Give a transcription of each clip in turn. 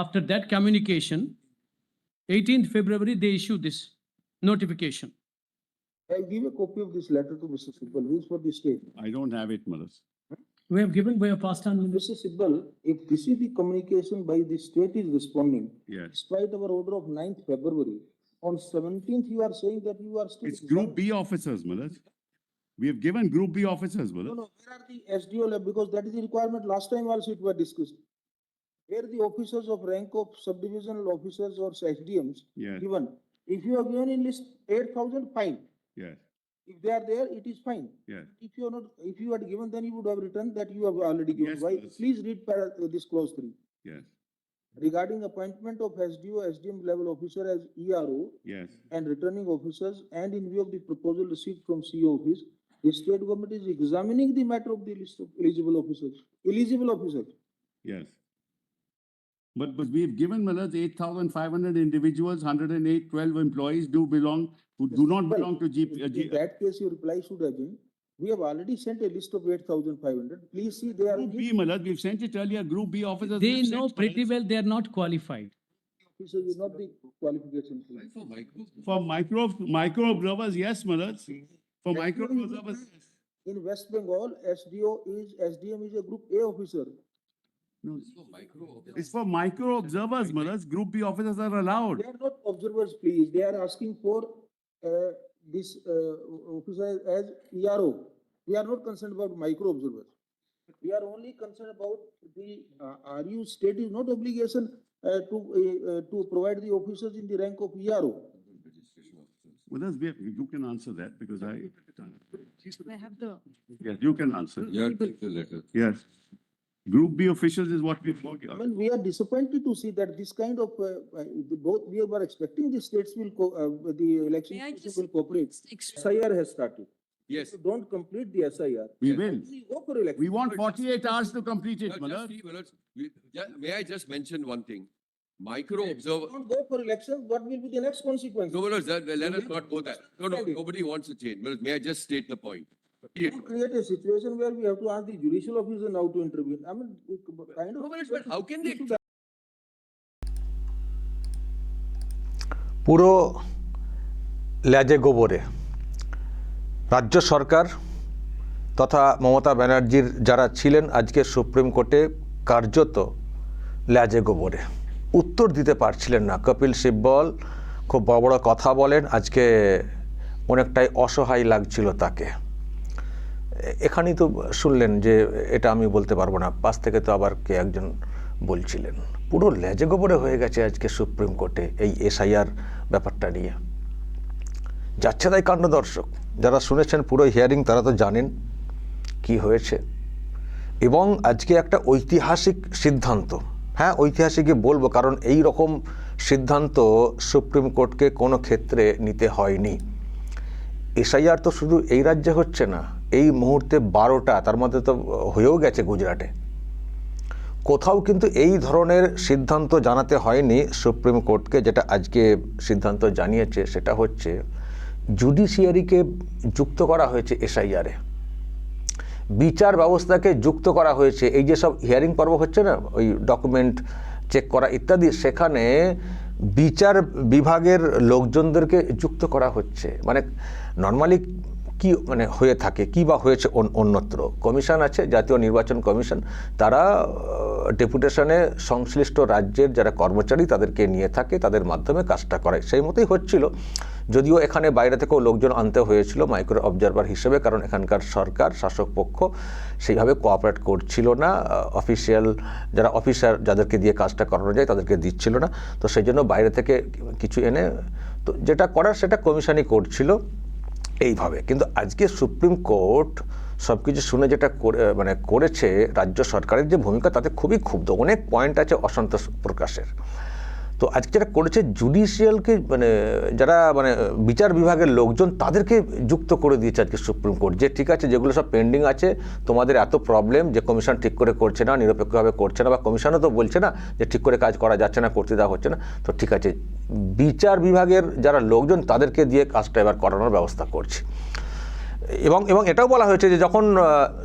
After that communication, 18th February, they issued this notification. I'll give a copy of this letter to Mr. Sibbal, who is for the state. I don't have it, Malas. We have given, we have passed on. Mr. Sibbal, if this is the communication by the state is responding, Yes. despite our order of 9th February, on 17th you are saying that you are still. It's Group B officers, Malas. We have given Group B officers, No, Malas. no, where are the SDO level, because that is the requirement, last time also it was discussed. Where the officers of rank of subdivisional officers or SDMs Yes, given, if you have given in list 8,000, fine. yes, If they are there, it is fine. yes. If you are not, if you had given, then you would have written that you have already given. Yes, Why? yes. Please read this clause 3. Yes, Regarding appointment of SDO, SDM level officer as ERO yes, and returning officers, and in view of the proposal received from CO office, the state government is examining the matter of the list of eligible officers. yes. But we have given, Malas, 8,500 individuals, 108, 12 employees who do not belong to In that case, your reply should have been, we have already sent a list of 8,500. Please see, they are. Group B, Malas. We've sent it earlier, Group B officers. They we've know sent, pretty Malas. well they are not qualified. Officers is not the qualification. For micro observers, yes, Malas. For micro observers. In West Bengal, SDM is a group A officer. No, it's for micro observers, Malas. Group B officers are allowed. They are not observers, please. They are asking for this officer as ERO. We are not concerned about micro observers. We are only concerned about the RU state is not obligation to provide the officers in the rank of ERO. Malas, you can answer that because I have the. yes, you can answer. Yeah, take the letter. Yes. Group B officials is what we've got. I mean, we are disappointed to see that this kind of, both, we were expecting the states will, the election May I commission just will cooperate. ex- SIR has started. Yes. If you don't complete the SIR. We will. you Go for election. We want 48 hours to complete it, Just Malas. see, Malas, may I just mention one thing? Micro observer, Don't go for elections, what will be the next consequence? no, Malas, let us not go there. No, nobody wants to change. Malas, may I just state the point? Don't create a situation where we have to ask the judicial officer now to intervene. I mean, kind of. No, Malas, but how can they? পুরো ল্যাজে গোবরে রাজ্য সরকার তথা মমতা ব্যানার্জির যারা ছিলেন আজকে supreme কোর্টে কার্যত ল্যাজে গোবরে উত্তর দিতে পারছিলেন না। কপিল সিব্বল খুব বড় বড় কথা বলেন, আজকে অনেকটাই অসহায় লাগছিল তাকে। এখানেই তো শুনলেন যে এটা আমি বলতে পারবো না, পাশ থেকে তো আবার কে একজন বলছিলেন। পুরো লেজে গোবরে হয়ে গেছে আজকে সুপ্রিম কোর্টে এই এসআইআর ব্যাপারটা নিয়ে। যাচ্ছে তাই কাণ্ড দর্শক, যারা শুনেছেন পুরো হিয়ারিং তারা তো জানেন কি হয়েছে। এবং আজকে একটা ঐতিহাসিক সিদ্ধান্ত, হ্যাঁ ঐতিহাসিকই বলবো কারণ এই রকম সিদ্ধান্ত সুপ্রিম কোর্টকে কোনো ক্ষেত্রে নিতে হয়নি। এসআইআর তো শুধু এই রাজ্যে হচ্ছে না, এই মুহূর্তে 12টা, তার মধ্যে তো হয়েও গেছে গুজরাটে। কোথাও কিন্তু এই ধরনের সিদ্ধান্ত জানাতে হয়নি সুপ্রিম কোর্টকে। যেটা আজকে সিদ্ধান্ত জানিয়েছে সেটা হচ্ছে জুডিশিয়ারিকে যুক্ত করা হয়েছে এসআইআরে, বিচার ব্যবস্থাকে যুক্ত করা হয়েছে। এই যে সব হিয়ারিং পর্ব হচ্ছে না, ওই ডকুমেন্ট চেক করা ইত্যাদি, সেখানে বিচার বিভাগের লোকজনদেরকে যুক্ত করা হচ্ছে। মানে নর্মালি কি মানে হয়ে থাকে, কী বা হয়েছে অন্যত্র, কমিশন আছে জাতীয় নির্বাচন কমিশন, তারা ডেপুটেশনে সংশ্লিষ্ট রাজ্যের যারা কর্মচারী তাদেরকে নিয়ে থাকে, তাদের মাধ্যমে কাজটা করায়। সেই মতোই হচ্ছিল, যদিও এখানে বাইরে থেকেও লোকজন আনতে হয়েছিল মাইক্রো অবজারভার হিসেবে, কারণ এখানকার সরকার শাসক পক্ষ সেইভাবে কোঅপারেট করছিল না, অফিসিয়াল যারা অফিসার যাদেরকে দিয়ে কাজটা করানো যায় তাদেরকে দিচ্ছিল না। তো সেই জন্য বাইরে থেকে কিছু এনে তো যেটা করার সেটা কমিশনই করছিল এইভাবে। কিন্তু আজকে সুপ্রিম কোর্ট সব কিছু শুনে যেটা করেছে রাজ্য সরকারের যে ভূমিকা, তাতে খুবই ক্ষুব্ধ। অনেক পয়েন্ট আছে অসন্তোষ প্রকাশের। তো আজকে যেটা করেছে জুডিশিয়ালকে যারা বিচার বিভাগের লোকজন তাদেরকে যুক্ত করে দিয়েছে আজকে সুপ্রিম কোর্ট, যে ঠিক আছে যেগুলো সব পেন্ডিং আছে, তোমাদের এত প্রবলেম যে কমিশন ঠিক করে করছে না, নিরপেক্ষভাবে করছে না, বা কমিশনও তো বলছে না যে ঠিক করে কাজ করা যাচ্ছে না, করতে দেওয়া হচ্ছে না, তো ঠিক আছে বিচার বিভাগের যারা লোকজন তাদেরকে দিয়ে কাজটা এবার করানোর ব্যবস্থা করছে। এবং এটাও বলা হয়েছে যে যখন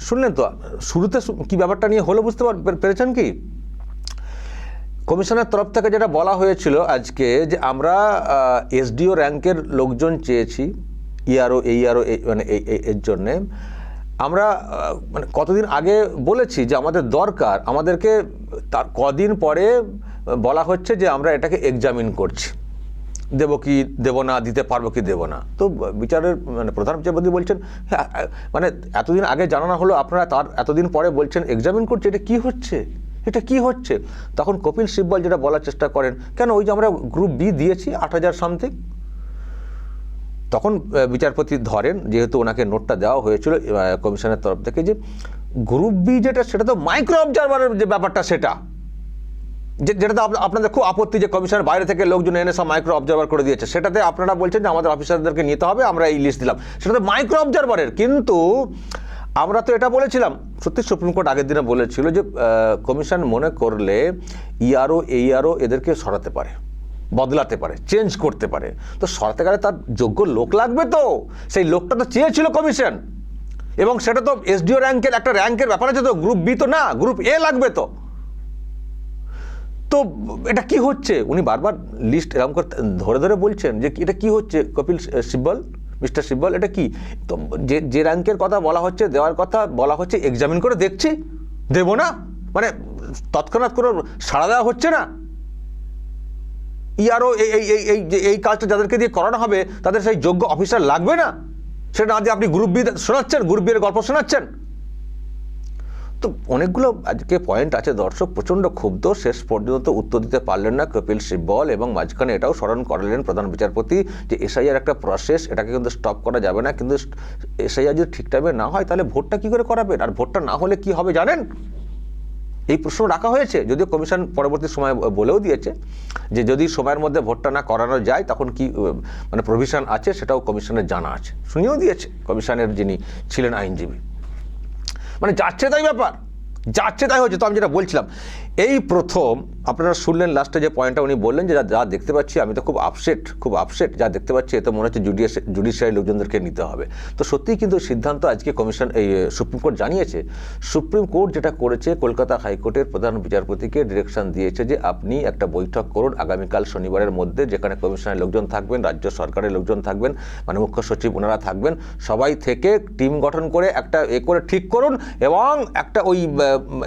শুনলেন তো শুরুতে কি ব্যাপারটা নিয়ে হলো বুঝতে পেরেছেন কি, কমিশনের তরফ থেকে যেটা বলা হয়েছিল আজকে যে আমরা এসডিও র্যাঙ্কের লোকজন চেয়েছি ইআরও মানে এর জন্যে আমরা মানে কতদিন আগে বলেছি যে আমাদের দরকার, আমাদেরকে তার কদিন পরে বলা হচ্ছে যে আমরা এটাকে এক্সামিন করছি, দেবো কি দেবো না, দিতে পারবো কি দেবো না। তো বিচারের মানে প্রধান বিচারপতি বলছেন হ্যাঁ, মানে এতদিন আগে জানানো হলো, আপনারা তার এতদিন পরে বলছেন এক্সামিন করছে, এটা কি হচ্ছে, এটা কি হচ্ছে? তখন কপিল সিব্বল যেটা বলার চেষ্টা করেন, কেন ওই যে আমরা গ্রুপ বি দিয়েছি 8,000 সামথিং। তখন বিচারপতি ধরেন, যেহেতু ওনাকে নোটটা দেওয়া হয়েছিল কমিশনের তরফ থেকে, যে গ্রুপ বি যেটা সেটা তো মাইক্রো অবজারভারের যে ব্যাপারটা, সেটা যেটা তো আপনাদের খুব আপত্তি যে কমিশনের বাইরে থেকে লোকজন এনে সব মাইক্রো অবজারভার করে দিয়েছে, সেটাতে আপনারা বলছেন যে আমাদের অফিসারদেরকে নিতে হবে, আমরা এই লিস্ট দিলাম, সেটা তো মাইক্রো অবজারভারের। কিন্তু আমরা তো এটা বলেছিলাম, সত্যি সুপ্রিম কোর্ট আগের দিনে বলেছিল যে কমিশন মনে করলে ইআরও এদেরকে সরাতে পারে, বদলাতে পারে, চেঞ্জ করতে পারে। তো সরাতে গেলে তার যোগ্য লোক লাগবে, তো সেই লোকটা তো চেয়েছিল কমিশন, এবং সেটা তো এসডিও র্যাঙ্কের একটা র্যাঙ্কের ব্যাপার আছে, তো গ্রুপ বি তো না, গ্রুপ এ লাগবে। তো এটা কি হচ্ছে? উনি বারবার লিস্ট এরকম করে ধরে ধরে বলছেন যে এটা কি হচ্ছে কপিল সিব্বল, মিস্টার সিব্বল, এটা কি? তো যে র্যাঙ্কের কথা বলা হচ্ছে, দেওয়ার কথা বলা হচ্ছে, এক্সামিন করে দেখছি, দেবো না, মানে তৎক্ষণাৎ কোনো সাড়া দেওয়া হচ্ছে না। ইআরও এই কাজটা যাদেরকে দিয়ে করানো হবে তাদের সেই যোগ্য অফিসার লাগবে না, সেটা না দিয়ে আপনি গ্রুপ বি শোনাচ্ছেন, গ্রুপ বি এর গল্প শোনাচ্ছেন। তো অনেকগুলো আজকে পয়েন্ট আছে, দর্শক প্রচণ্ড ক্ষুব্ধ, শেষ পর্যন্ত উত্তর দিতে পারলেন না কপিল সিব্বল, এবং মাঝখানে এটাও স্মরণ করালেন প্রধান বিচারপতি যে এসআইআর একটা প্রসেস, এটাকে কিন্তু স্টপ করা যাবে না, কিন্তু এসআইআর যদি ঠিক টাইমে না হয় তাহলে ভোটটা কী করে করাবেন, আর ভোটটা না হলে কি হবে জানেন? এই প্রশ্ন রাখা হয়েছে, যদিও কমিশন পরবর্তী সময় বলেও দিয়েছে যে যদি সময়ের মধ্যে ভোটটা না করানো যায় তখন কি মানে প্রভিশন আছে, সেটাও কমিশনের জানা আছে, শুনিয়েও দিয়েছে কমিশনের যিনি ছিলেন আইনজীবী। মানে যাচ্ছে তাই ব্যাপার, যাচ্ছে তাই হচ্ছে। তো আমি যেটা বলছিলাম, এই প্রথম আপনারা শুনলেন লাস্টে যে পয়েন্টটা উনি বললেন যে যা দেখতে পাচ্ছি, আমি তো খুব আপসেট যা দেখতে পাচ্ছি, এতে মনে হচ্ছে জুডিশিয়ারি লোকজনদেরকে নিতে হবে। তো সত্যিই কিন্তু সিদ্ধান্ত আজকে কমিশন এই সুপ্রিম কোর্ট জানিয়েছে। সুপ্রিম কোর্ট যেটা করেছে, কলকাতা হাইকোর্টের প্রধান বিচারপতিকে ডিরেকশন দিয়েছে যে আপনি একটা বৈঠক করুন আগামীকাল শনিবারের মধ্যে, যেখানে কমিশনের লোকজন থাকবেন, রাজ্য সরকারের লোকজন থাকবেন, মানে মুখ্য সচিব ওনারা থাকবেন, সবাই থেকে টিম গঠন করে একটা করে ঠিক করুন, এবং একটা ওই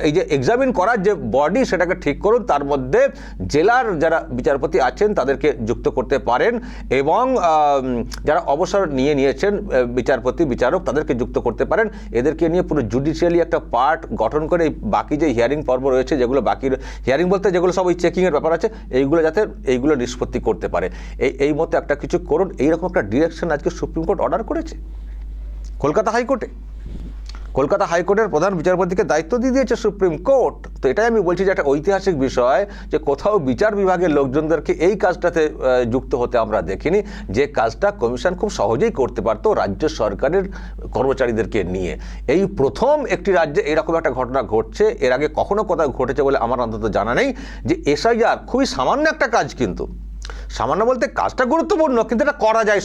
এই যে এক্সামিন করার যে বডি সেটাকে ঠিক করুন, তার মধ্যে জেলার যারা বিচারপতি আছেন তাদেরকে যুক্ত করতে পারেন, এবং যারা অবসর নিয়েছেন বিচারপতি বিচারক তাদেরকে যুক্ত করতে পারেন। এদেরকে নিয়ে পুরো জুডিশিয়ালি একটা পার্ট গঠন করে বাকি যে হিয়ারিং পর্ব রয়েছে, যেগুলো বাকি হিয়ারিং বলতে যেগুলো সব ওই চেকিংয়ের ব্যাপার আছে, এইগুলো যাতে এইগুলো নিষ্পত্তি করতে পারে, এই মতো একটা কিছু করুন, এইরকম একটা ডিরেকশন আজকে সুপ্রিম কোর্ট অর্ডার করেছে কলকাতা হাইকোর্টে। কলকাতা হাইকোর্টের প্রধান বিচারপতিকে দায়িত্ব দিয়ে দিয়েছে সুপ্রিম কোর্ট। তো এটাই আমি বলছি যে একটা ঐতিহাসিক বিষয়, যে কোথাও বিচার বিভাগের লোকজনদেরকে এই কাজটাতে যুক্ত হতে আমরা দেখিনি, যে কাজটা কমিশন খুব সহজেই করতে পারতো রাজ্য সরকারের কর্মচারীদেরকে নিয়ে। এই প্রথম একটি রাজ্যে এরকম একটা ঘটনা ঘটছে, এর আগে কখনো কোথাও ঘটেছে বলে আমার অন্তত জানা নেই। যে এসআইআর খুবই সামান্য একটা কাজ, কিন্তু সামান্য বলতে কাজটা গুরুত্বপূর্ণ, কিন্তু এটা করা যায়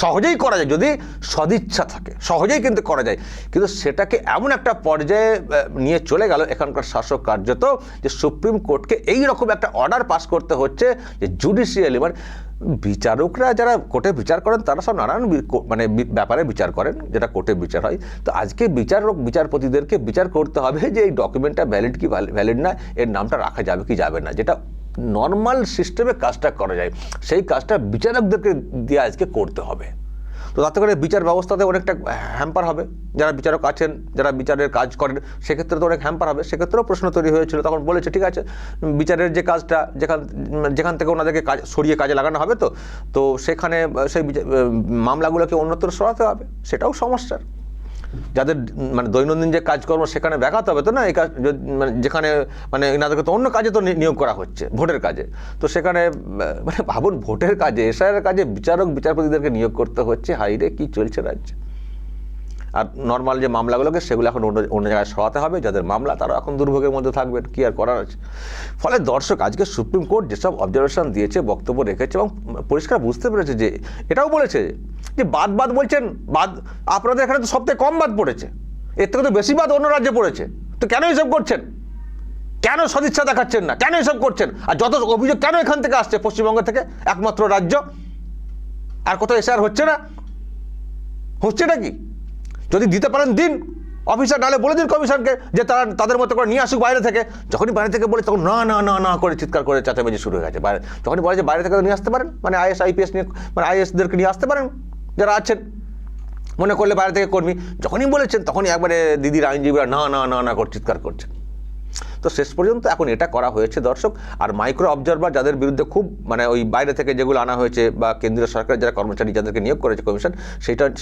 সহজেই করা যায়, যদি সদিচ্ছা থাকে সহজেই কিন্তু করা যায়। কিন্তু সেটাকে এমন একটা পর্যায়ে নিয়ে চলে গেল এখানকার শাসক কার্যত, যে সুপ্রিম কোর্টকে এই রকম একটা অর্ডার পাস করতে হচ্ছে যে জুডিশিয়ালি, মানে বিচারকরা যারা কোর্টে বিচার করেন তারা সব নানান মানে ব্যাপারে বিচার করেন, যেটা কোর্টে বিচার হয়। তো আজকে বিচারপতিদেরকে বিচার করতে হবে যে এই ডকুমেন্টটা ভ্যালিড কি ভ্যালিড না, এর নামটা রাখা যাবে কি যাবে না, যেটা নর্মাল সিস্টেমে কাজটা করা যায়, সেই কাজটা বিচারকদেরকে দিয়ে আজকে করতে হবে। তো তাতে করে বিচার ব্যবস্থাতে অনেকটা হ্যাম্পার হবে, যারা বিচারক আছেন, যারা বিচারের কাজ করেন, সেক্ষেত্রে তো অনেক হ্যাম্পার হবে। সেক্ষেত্রেও প্রশ্ন তৈরি হয়েছিল, তখন বলেছে ঠিক আছে বিচারের যে কাজটা যেখান থেকে ওনাদেরকে সরিয়ে কাজে লাগানো হবে, তো সেখানে সেই মামলাগুলোকে অন্যত্র সরাতে হবে, সেটাও সমস্যার। যাদের মানে দৈনন্দিন যে কাজকর্ম সেখানে ব্যাঘাত হবে তো না, এই কাজ মানে যেখানে মানে এনাদেরকে তো অন্য কাজে তো নিয়োগ করা হচ্ছে, ভোটের কাজে, তো সেখানে মানে ভাবুন ভোটের কাজে এসআইআর কাজে বিচারপতিদেরকে নিয়োগ করতে হচ্ছে। হাইরে কি চলছে রাজ্যে। আর নর্মাল যে মামলাগুলোকে সেগুলো এখন অন্য জায়গায় সরাতে হবে, যাদের মামলা তারা এখন দুর্ভোগের মধ্যে থাকবেন, কি আর করার আছে। ফলে দর্শক আজকে সুপ্রিম কোর্ট যেসব অবজারভেশন দিয়েছে, বক্তব্য রেখেছে, এবং পরিষ্কার বুঝতে পেরেছে যে এটাও বলেছে যে বাদ বলছেন, আপনাদের এখানে তো সবথেকে কম বাদ পড়েছে, এর থেকে তো বেশি বাদ অন্য রাজ্যে পড়েছে, তো কেন এসব করছেন? কেন সদিচ্ছা দেখাচ্ছেন না? কেন এসব করছেন? আর যত অভিযোগ কেন এখান থেকে আসছে, পশ্চিমবঙ্গ থেকে, একমাত্র রাজ্য? আর কোথাও এসআর হচ্ছে না? হচ্ছেটা কি? যদি দিতে পারেন দিন, অফিসার নাহলে বলে দিন কমিশনকে যে তারা তাদের মতো করে নিয়ে আসুক বাইরে থেকে। যখনই বাইরে থেকে বলে তখন না না না না করে চিৎকার করে চেঁচামেচি শুরু হয়ে গেছে। বাইরে যখনই বলে যে বাইরে থেকে নিয়ে আসতে পারেন, মানে আইএস আইপিএস নিয়ে, মানে আইএসদেরকে নিয়ে আসতে পারেন যারা আছেন মনে করলে বাইরে থেকে কর্মী, যখনই বলেছেন তখনই একবারে দিদির আইনজীবীরা না না না না করে চিৎকার করছেন। তো শেষ পর্যন্ত এখন এটা করা হয়েছে দর্শক। আর মাইক্রো অবজারভার যাদের বিরুদ্ধে খুব মানে ওই বাইরে থেকে যেগুলো আনা হয়েছে বা কেন্দ্রীয় সরকারের যারা কর্মচারী যাদেরকে নিয়োগ করেছে কমিশন,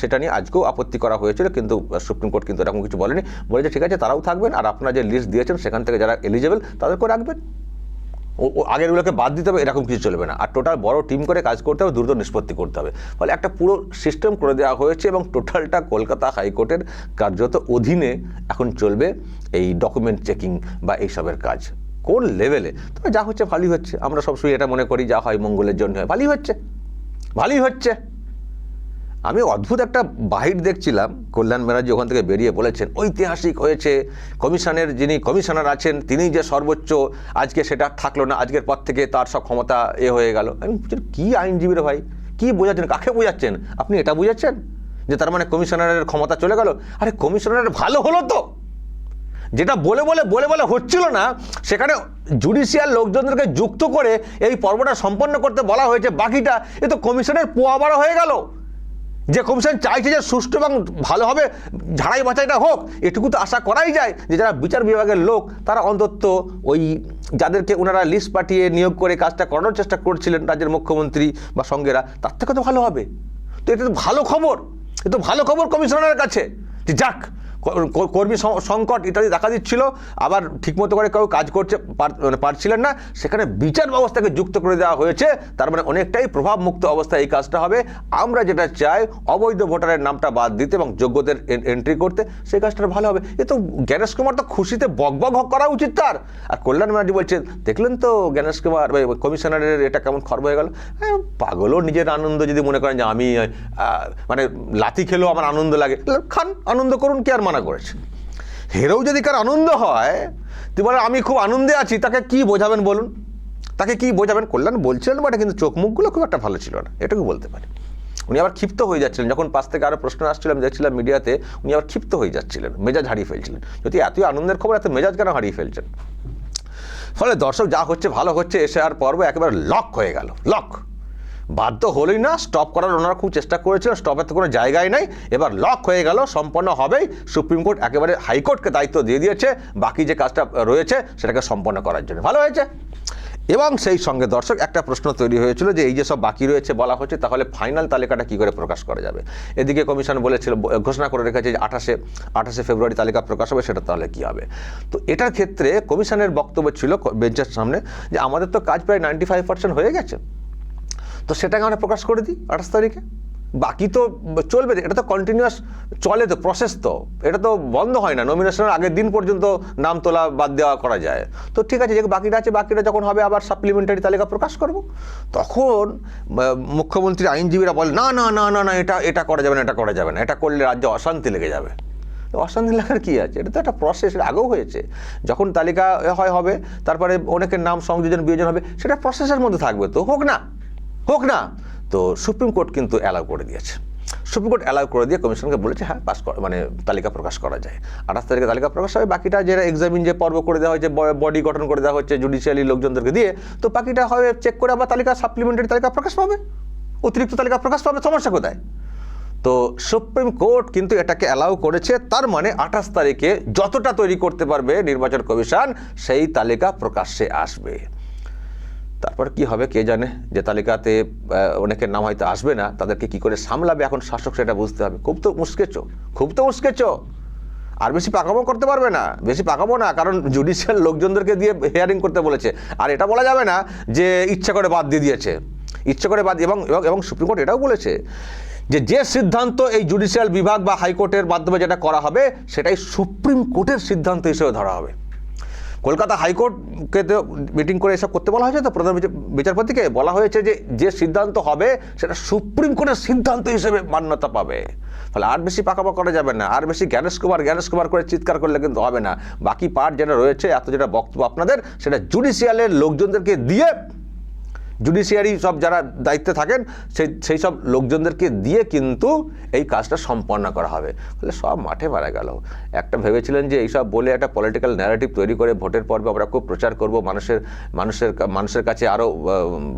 সেটা নিয়ে আজকেও আপত্তি করা হয়েছিল, কিন্তু সুপ্রিম কোর্ট কিন্তু এরকম কিছু বলেনি। বলেছে ঠিক আছে তারাও থাকবেন, আর আপনারা যে লিস্ট দিয়েছেন সেখান থেকে যারা এলিজেবল তাদেরকেও রাখবেন, ও আগেরগুলোকে বাদ দিতে হবে, এরকম কিছু চলবে না। আর টোটাল বড় টিম করে কাজ করতে হবে, দ্রুত নিষ্পত্তি করতে হবে। ফলে একটা পুরো সিস্টেম করে দেওয়া হয়েছে এবং টোটালটা কলকাতা হাইকোর্টের কার্যত অধীনে এখন চলবে এই ডকুমেন্ট চেকিং বা এইসবের কাজ। কোন লেভেলে? তবে যা হচ্ছে ভালোই হচ্ছে, আমরা সবসময় এটা মনে করি যা হয় মঙ্গলের জন্য হয়, ভালোই হচ্ছে, ভালোই হচ্ছে। আমি অদ্ভুত একটা বাহির দেখছিলাম, কল্যাণ ব্যানার্জি ওখান থেকে বেরিয়ে বলেছেন ঐতিহাসিক হয়েছে, কমিশনের যিনি কমিশনার আছেন তিনি যে সর্বোচ্চ, আজকে সেটা থাকলো না, আজকের পর থেকে তার সব ক্ষমতা হয়ে গেল। আমি কি আইনজীবীর ভাই, কি বোঝাচ্ছেন, কাকে বোঝাচ্ছেন? আপনি এটা বুঝাচ্ছেন যে তার মানে কমিশনারের ক্ষমতা চলে গেল? আরে কমিশনারের ভালো হলো তো, যেটা বলে বলে হচ্ছিল না সেখানে জুডিশিয়াল লোকজনদেরকে যুক্ত করে এই পর্বটা সম্পন্ন করতে বলা হয়েছে, বাকিটা এ তো কমিশনের পোয়া বাড়া হয়ে গেল। যে কমিশন চাইছে যে সুষ্ঠু এবং ভালোভাবে ঝাড়াই বাছাইটা হোক, এটুকু তো আশা করাই যায় যে যারা বিচার বিভাগের লোক তারা অন্তত ওই যাদেরকে ওনারা লিস্ট পাঠিয়ে নিয়োগ করে কাজটা করানোর চেষ্টা করছিলেন রাজ্যের মুখ্যমন্ত্রী বা সঙ্গেরা, তার থেকে তো ভালো হবে। তো এটা তো ভালো খবর, এ তো ভালো খবর কমিশনারের কাছে যে যাক কর্মী সংকট ইত্যাদি দেখা দিচ্ছিল, আবার ঠিকমতো করে কেউ কাজ করতে পারছিলেন না, সেখানে বিচার ব্যবস্থাকে যুক্ত করে দেওয়া হয়েছে। তার মানে অনেকটাই প্রভাবমুক্ত অবস্থায় এই কাজটা হবে। আমরা যেটা চাই অবৈধ ভোটারের নামটা বাদ দিতে এবং যোগ্যদের এন্ট্রি করতে, সেই কাজটা ভালো হবে। এ তো জ্ঞানেশ কুমার তো খুশিতে বকবক করা উচিত তার। আর কল্যাণ ব্যানার্জি বলছেন দেখলেন তো জ্ঞানেশ কুমার কমিশনারের এটা কেমন খর্ব হয়ে গেল। পাগলও নিজের আনন্দ যদি মনে করেন যে আমি মানে লাথি খেলেও আমার আনন্দ লাগে, খান, আনন্দ করুন, কে আর মানা করেছে? হেরেও যদি কার আনন্দ হয়, তুই বলে আমি খুব আনন্দে আছি, তাকে কি বোঝাবেন বলুন? তাকে কি বোঝাবেন? কল্যাণ বলছিলেন বাট কিন্তু চোখ মুখগুলো খুব একটা ভালো ছিল না, এটুকু বলতে পারি। উনি আবার ক্ষিপ্ত হয়ে যাচ্ছিলেন, যখন পাশ থেকে আরও প্রশ্ন আসছিল আমি দেখছিলাম মিডিয়াতে, উনি আবার ক্ষিপ্ত হয়ে যাচ্ছিলেন, মেজাজ হারিয়ে ফেলছিলেন। যদি এতই আনন্দের খবর, এত মেজাজ কেন হারিয়ে ফেলছেন? ফলে দর্শক যা হচ্ছে ভালো হচ্ছে, এসে আর পর্ব একেবারে লক হয়ে গেল, লক। বাধ্য হলেই না, স্টপ করার ওনারা খুব চেষ্টা করেছিলেন, স্টপের তো কোনো জায়গায় নাই, এবার লক হয়ে গেল, সম্পন্ন হবেই। সুপ্রিম কোর্ট একেবারে হাইকোর্টকে দায়িত্ব দিয়ে দিয়েছে বাকি যে কাজটা রয়েছে সেটাকে সম্পন্ন করার জন্য। ভালো হয়েছে। এবং সেই সঙ্গে দর্শক একটা প্রশ্ন তৈরি হয়েছিল যে এই যে সব বাকি রয়েছে বলা হচ্ছে, তাহলে ফাইনাল তালিকাটা কী করে প্রকাশ করা যাবে? এদিকে কমিশন বলেছিল, ঘোষণা করে রেখেছে যে 28শে ফেব্রুয়ারি তালিকা প্রকাশ হবে, সেটা তাহলে কী হবে? তো এটার ক্ষেত্রে কমিশনের বক্তব্য ছিল বেঞ্চের সামনে যে আমাদের তো কাজ প্রায় 95% হয়ে গেছে, তো সেটাকে আমরা প্রকাশ করে দিই 28 তারিখে, বাকি তো চলবে, এটা তো কন্টিনিউয়াস চলে, তো প্রসেস, তো এটা তো বন্ধ হয় না, নমিনেশনের আগের দিন পর্যন্ত নাম তোলা বাদ দেওয়া করা যায়। তো ঠিক আছে, যে বাকিটা আছে, বাকিটা যখন হবে আবার সাপ্লিমেন্টারি তালিকা প্রকাশ করব। তখন মুখ্যমন্ত্রীর আইনজীবীরা বলে না না না না না এটা করা যাবে না, এটা করা যাবে না, এটা করলে রাজ্যে অশান্তি লেগে যাবে। অশান্তি লাগার কী আছে? এটা তো একটা প্রসেস, এটা আগেও হয়েছে। যখন তালিকা হবে তারপরে অনেকের নাম সংযোজন বিয়োজন হবে, সেটা প্রসেসের মধ্যে থাকবে, তো হোক না, হোক না। তো সুপ্রিম কোর্ট কিন্তু অ্যালাউ করে দিয়েছে। সুপ্রিম কোর্ট অ্যালাউ করে দিয়ে কমিশনকে বলেছে হ্যাঁ পাস মানে তালিকা প্রকাশ করা যায়, 28 তারিখে তালিকা প্রকাশ হবে। বাকিটা যারা এক্সামিন যে পর্ব করে দেওয়া হয়েছে, বডি গঠন করে দেওয়া হচ্ছে জুডিশিয়ালি লোকজনদেরকে দিয়ে, তো বাকিটা হবে চেক করে আবার তালিকা সাপ্লিমেন্টারি তালিকা প্রকাশ পাবে, অতিরিক্ত তালিকা প্রকাশ পাবে, সমস্যা কোথায়? তো সুপ্রিম কোর্ট কিন্তু এটাকে অ্যালাউ করেছে। তার মানে 28 তারিখে যতটা তৈরি করতে পারবে নির্বাচন কমিশন, সেই তালিকা প্রকাশ্যে আসবে। তারপর কি হবে কে জানে, যে তালিকাতে অনেকের নাম হয়তো আসবে না, তাদেরকে কি করে সামলাবে এখন শাসক সেটা বুঝতে হবে। খুব তো উস্কেছ, আর বেশি পাকামো করতে পারবে না, বেশি পাকামো না, কারণ জুডিশিয়াল লোকজনদেরকে দিয়ে হিয়ারিং করতে বলেছে। আর এটা বলা যাবে না যে ইচ্ছা করে বাদ দিয়ে দিয়েছে, ইচ্ছা করে বাদ। এবং সুপ্রিম কোর্ট এটাও বলেছে যে সিদ্ধান্ত এই জুডিশিয়াল বিভাগ বা হাইকোর্টের মাধ্যমে যেটা করা হবে, সেটাই সুপ্রিম কোর্টের সিদ্ধান্ত হিসেবে ধরা হবে। কলকাতা হাইকোর্টকে মিটিং করে এসব করতে বলা হয়েছে তো প্রধান বিচারপতিকে বলা হয়েছে যে সিদ্ধান্ত হবে সেটা সুপ্রিম কোর্টের সিদ্ধান্ত হিসেবে মান্যতা পাবে। ফলে আর বেশি পাকাপা করা যাবে না, আর বেশি জ্ঞানেশ কুমার করে চিৎকার করলে কিন্তু হবে না। বাকি পার্ট যেটা রয়েছে, এত যেটা বক্তব্য আপনাদের, সেটা জুডিশিয়ালের লোকজনদেরকে দিয়ে, জুডিশিয়ারি সব যারা দায়িত্বে থাকেন সেই সব লোকজনদেরকে দিয়ে কিন্তু এই কাজটা সম্পন্ন করা হবে। ফলে সব মাঠে মারা গেল। একটা ভেবেছিলেন যে এইসব বলে একটা পলিটিক্যাল ন্যারেটিভ তৈরি করে ভোটের পর্বে আমরা খুব প্রচার করব, মানুষের কাছে আরও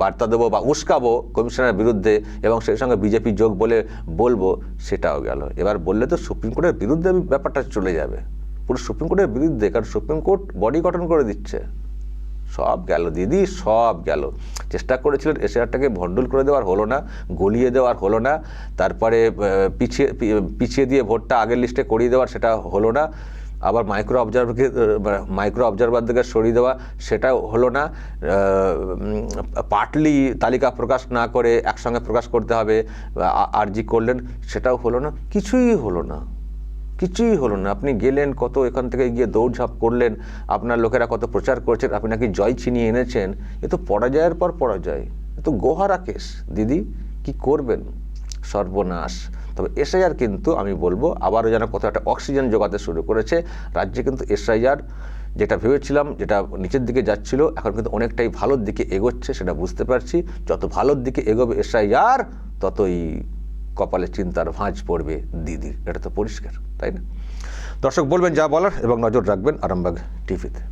বার্তা দেবো বা উস্কাবো কমিশনের বিরুদ্ধে, এবং সেই সঙ্গে বিজেপি যোগ বলে বলবো, সেটাও গেল। এবার বললে তো সুপ্রিম কোর্টের বিরুদ্ধে ব্যাপারটা চলে যাবে, পুরো সুপ্রিম কোর্টের বিরুদ্ধে, কারণ সুপ্রিম কোর্ট বডি গঠন করে দিচ্ছে। সব গেল দিদি, সব গেল। চেষ্টা করেছিলেন এসআইআরটাকে ভণ্ডুল করে দেওয়ার, হলো না, গলিয়ে দেওয়ার হলো না, তারপরে পিছিয়ে দিয়ে ভোটটা আগের লিস্টে করিয়ে দেওয়ার, সেটা হলো না, আবার মাইক্রো অবজারভারদেরকে সরিয়ে দেওয়া, সেটাও হলো না, পার্টলি তালিকা প্রকাশ না করে একসঙ্গে প্রকাশ করতে হবে আর্জি করলেন, সেটাও হলো না, কিছুই হলো না। আপনি গেলেন কত, এখান থেকে গিয়ে দৌড়ঝাঁপ করলেন, আপনার লোকেরা কত প্রচার করছেন, আপনি নাকি জয় ছিনিয়ে এনেছেন। এ তো পরাজয়ের পর পরাজয়, এ তো গোহারা কেস দিদি, কি করবেন, সর্বনাশ। তবে এসআইআর কিন্তু আমি বলবো আবারও যেন কত একটা অক্সিজেন জোগাতে শুরু করেছে রাজ্যে। কিন্তু এসআইআর যেটা ভেবেছিলাম, যেটা নিচের দিকে যাচ্ছিল, এখন কিন্তু অনেকটাই ভালোর দিকে এগোচ্ছে, সেটা বুঝতে পারছি। যত ভালোর দিকে এগোবে এসআইআর, ততই কপালে চিন্তার ভাঁজ পড়বে দিদির, এটা তো পরিষ্কার, তাই না? দর্শক বলবেন যা বলার এবং নজর রাখবেন আরামবাগ টিভিতে।